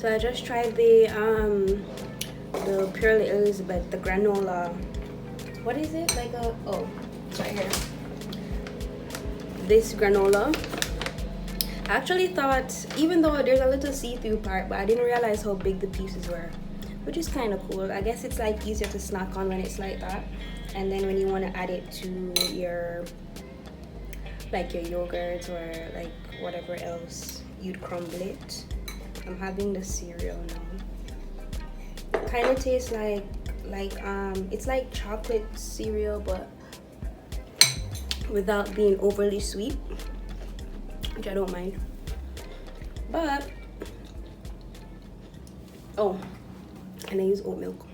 So I just tried the Purely Elizabeth, the granola. What is it? Like a, oh, it's right here. This granola. I actually thought, even though there's a little see-through part, but I didn't realize how big the pieces were, which is kind of cool. I guess it's like easier to snack on when it's like that. And then when you want to add it to your, like your yogurt or like whatever else, you'd crumble it. I'm having the cereal now. It kind of tastes like it's like chocolate cereal, but without being overly sweet, which I don't mind. But oh, and I use oat milk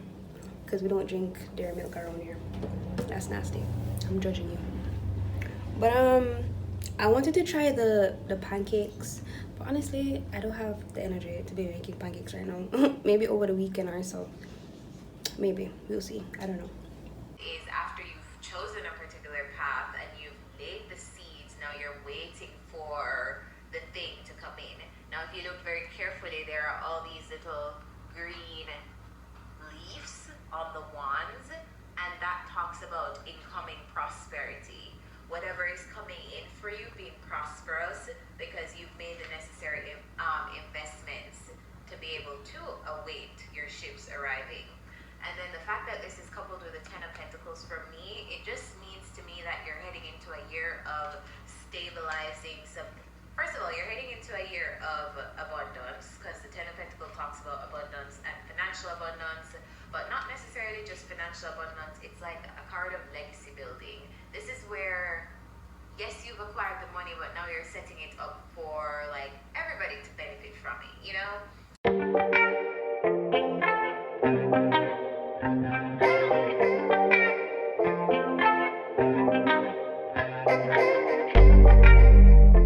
because we don't drink dairy milk around here. That's nasty. I'm judging you. But I wanted to try the pancakes, but honestly I don't have the energy to be making pancakes right now. Maybe over the weekend or so. Maybe, we'll see. I don't know. Is after you've chosen a particular path and you've laid the seeds, now you're waiting for the thing to come in. Now if you look very carefully, there are all these little green leaves on the wands, and that talks about incoming prosperity. Whatever is coming in for you being prosperous because you've made the necessary investments to be able to await your ships arriving. And then the fact that this is coupled with the Ten of Pentacles, for me, it just means to me that you're heading into a year of stabilizing something. First of all, you're heading into a year of abundance because the Ten of Pentacles talks about abundance and financial abundance, but not necessarily just financial abundance. It's like a card of legacy building. This is where, yes, you've acquired the money, but now you're setting it up for like everybody to benefit from it, you know?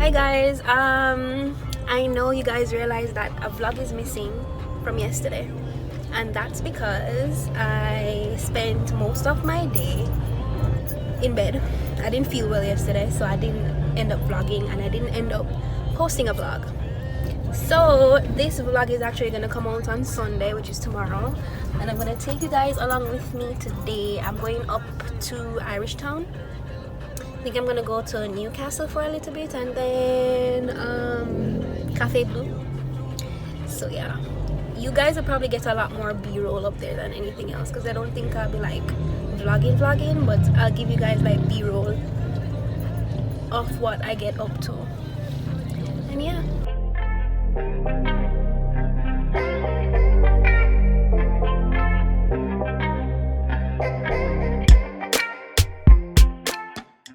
Hi guys, I know you guys realized that a vlog is missing from yesterday, and that's because I spent most of my day in bed. I didn't feel well yesterday, so I didn't end up vlogging, and I didn't end up posting a vlog. So this vlog is actually gonna come out on Sunday, which is tomorrow, and I'm gonna take you guys along with me today. I'm going up to Irish Town. I think I'm gonna go to Newcastle for a little bit, and then Cafe Blue. So yeah, you guys will probably get a lot more b-roll up there than anything else, because I don't think I'll be like vlogging, but I'll give you guys like b-roll of what I get up to. And yeah.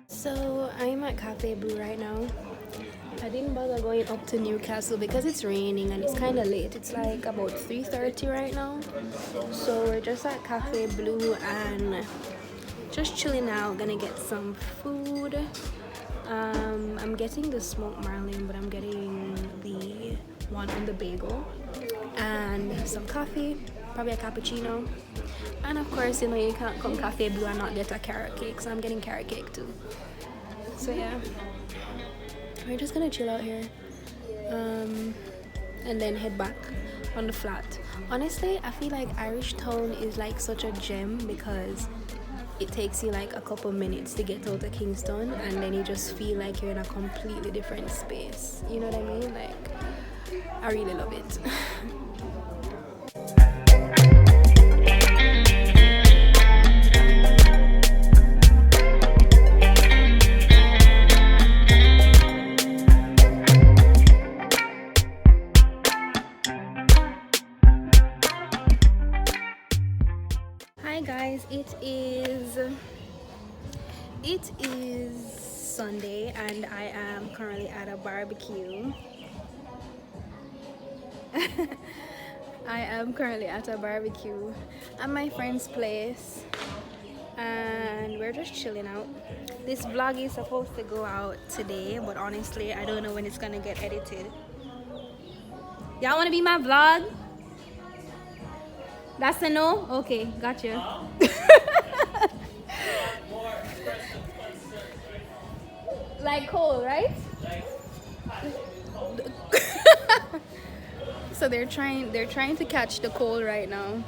So I'm at Cafe Blue right now. I didn't bother going up to Newcastle because it's raining and it's kind of late. It's like about 3:30 right now. So we're just at Cafe Blue and just chilling out, gonna get some food. I'm getting the smoked marlin, but I'm getting the one on the bagel, and some coffee, probably a cappuccino. And of course, you know, you can't come Cafe Blue and not get a carrot cake, so I'm getting carrot cake too. So yeah, we're just gonna chill out here, and then head back on the flat. Honestly, I feel like Irish Town is like such a gem because it takes you like a couple minutes to get out of Kingston, and then you just feel like you're in a completely different space. You know what I mean? Like, I really love it. Hi guys, it is Sunday and I am currently at a barbecue. I am currently at a barbecue at my friend's place, and we're just chilling out. This vlog is supposed to go out today, but honestly I don't know when it's gonna get edited. Y'all want to be my vlog? That's a no? Okay, gotcha. Like coal, right? So they're trying to catch the cold right now,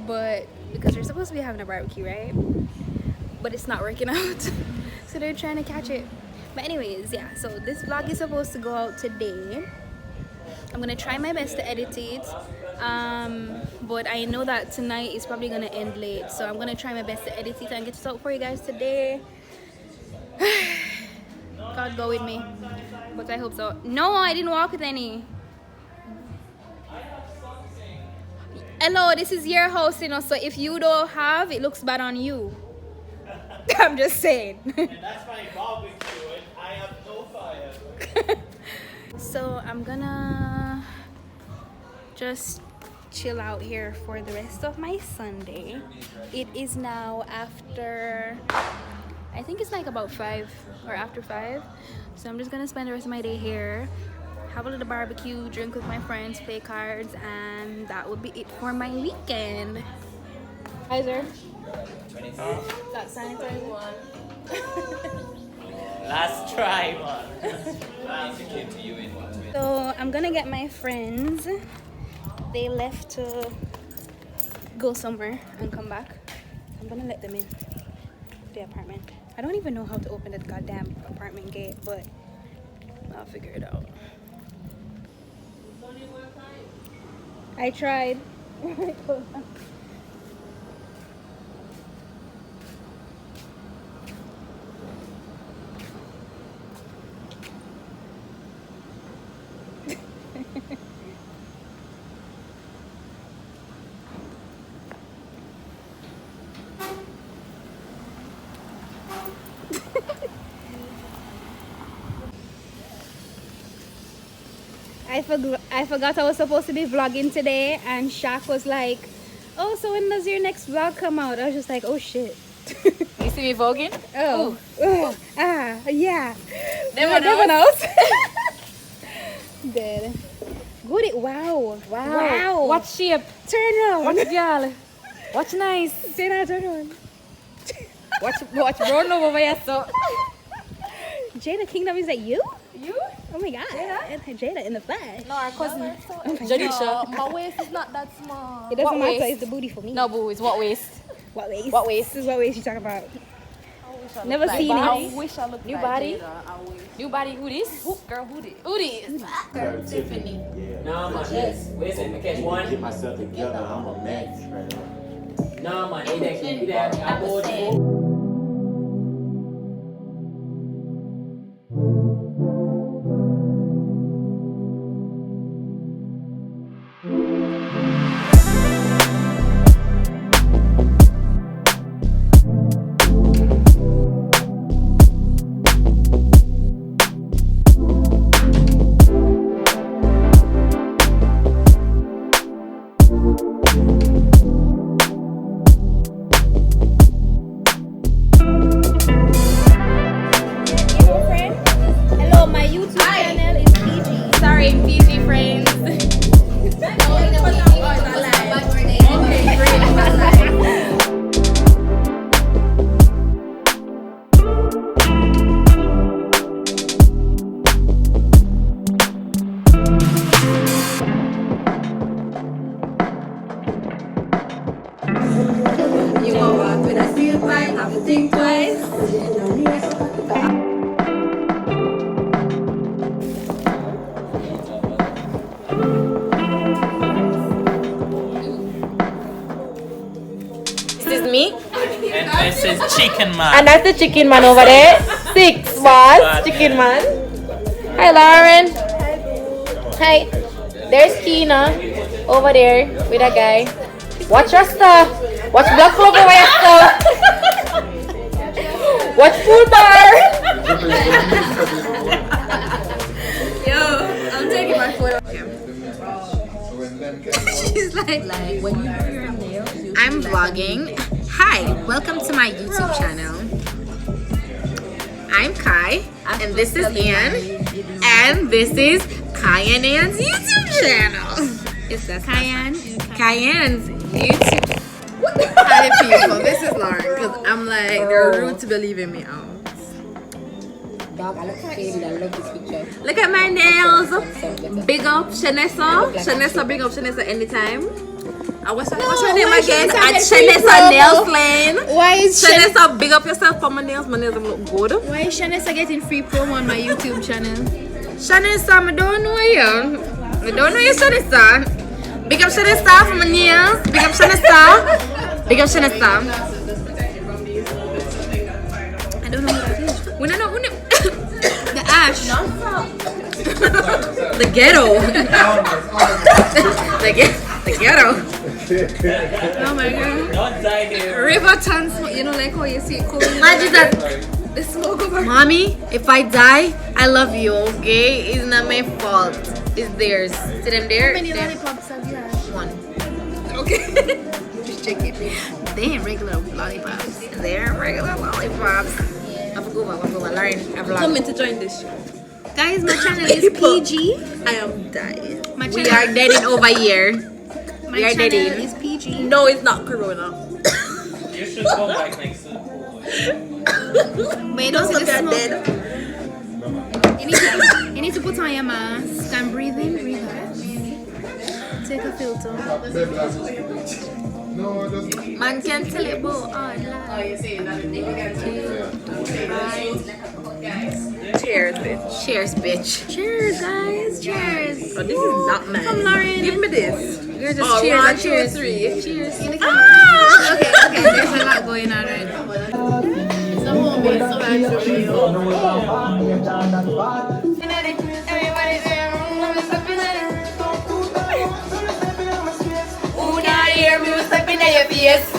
but because they're supposed to be having a barbecue, right? But it's not working out. So they're trying to catch it. But anyways, yeah, so this vlog is supposed to go out today. I'm gonna try my best to edit it, but I know that tonight is probably gonna end late, so I'm gonna try my best to edit it and get it out for you guys today. God go with me, but I hope so. No, I didn't walk with any. Hello, this is your house, you know, so if you don't have, it looks bad on you. I'm just saying. And that's my barbecue and I have no fire. So I'm gonna just chill out here for the rest of my Sunday. It is now after, I think it's like about 5 or after 5. So I'm just gonna spend the rest of my day here, have a little barbecue, drink with my friends, play cards, and that would be it for my weekend. Sanitizer. Got sanitizer. Last try, man. So I'm gonna get my friends. They left to go somewhere and come back. I'm gonna let them in the apartment. I don't even know how to open that goddamn apartment gate, but I'll figure it out. I tried. I forgot I was supposed to be vlogging today, and Shaq was like, oh, so when does your next vlog come out? I was just like, oh shit. You see me vlogging? Oh. Yeah. Never knows. Dead. Good. Wow. Watch shape. Turn around. Watch girl. Watch nice. Turn around. Watch brown over here so. Jada Kingdom, is that you? You? Oh my god. Jada in the flesh. No, our cousin. Oh my Janisha. God. My waist is not that small. It doesn't What matter, waist? it's the booty for me. No, boo, it's what waist? What waist? What waist? This is what waist you talking about. Never seen I it. wish I looked New like body? New body, who this? Girl, who this? Who this? Tiffany. Nah, man. Yes. Wait a second, I catch one. Get myself together. I'm a mess right now. Nah, man. It that. I bought it. Me. And this is Chicken Man. And that's the chicken man over there. 6 boss, chicken man. Hi Lauren. Hi. There's Keena over there with a guy. Watch your stuff. Watch Black Clover over your stuff. Watch Full Bar. Yo, I'm taking my foot off. She's like when you do your nails. I'm vlogging. Hi, welcome to my YouTube channel. I'm Kai, and this is Ann, and this is Kai and Ann's YouTube channel. It's that Cayenne's YouTube. Hi people, this is Lauren, because I'm like, they're rude to be leaving me out. Dog, I look faded. I love this picture. Look at my nails. So Big up Shanessa. Shanessa, big up Shanessa anytime. What's her name again? At Shanessa Nails Lane. Why is Shanessa, big up yourself for my nails. My nails look good. Why is Shanessa getting free promo on my YouTube channel? Shanessa, I don't know you. I don't know you, Shanessa. Big up Shanessa for my nails. Big up Shanessa. Big up Shanessa. I don't know what that is. We don't know. The ash. The ghetto. The ghetto. Oh my god. Don't die here. River Tons, you know, like how you see it cold. Imagine that. The smoke over. Mommy, if I die, I love you, okay? It's not my fault. It's theirs. See them there? How many There. lollipops have you had? One. Okay. Just check it. They ain't regular lollipops. They're regular lollipops. I forgot what Lauren. I vlog. Coming to join this show. Guys, my channel is PG. I am dying. My We channel, are dating over here. my we are channel dating. is PG. No, it's not Corona. You should go back next to the pool. But you don't see Look the at smoke. dead. You need to put on your mask and breathe in, breathe out. Take a filter. Man can tell it about all life. Cheers, bitch. Cheers, bitch. Cheers, guys. Cheers. Oh, this is not mine. Come, Lauren. Give me this. You're just Oh, cheers one, and two, cheers. three. Cheers. Okay, there's a lot going on right now. Who not hear me stepping in your face?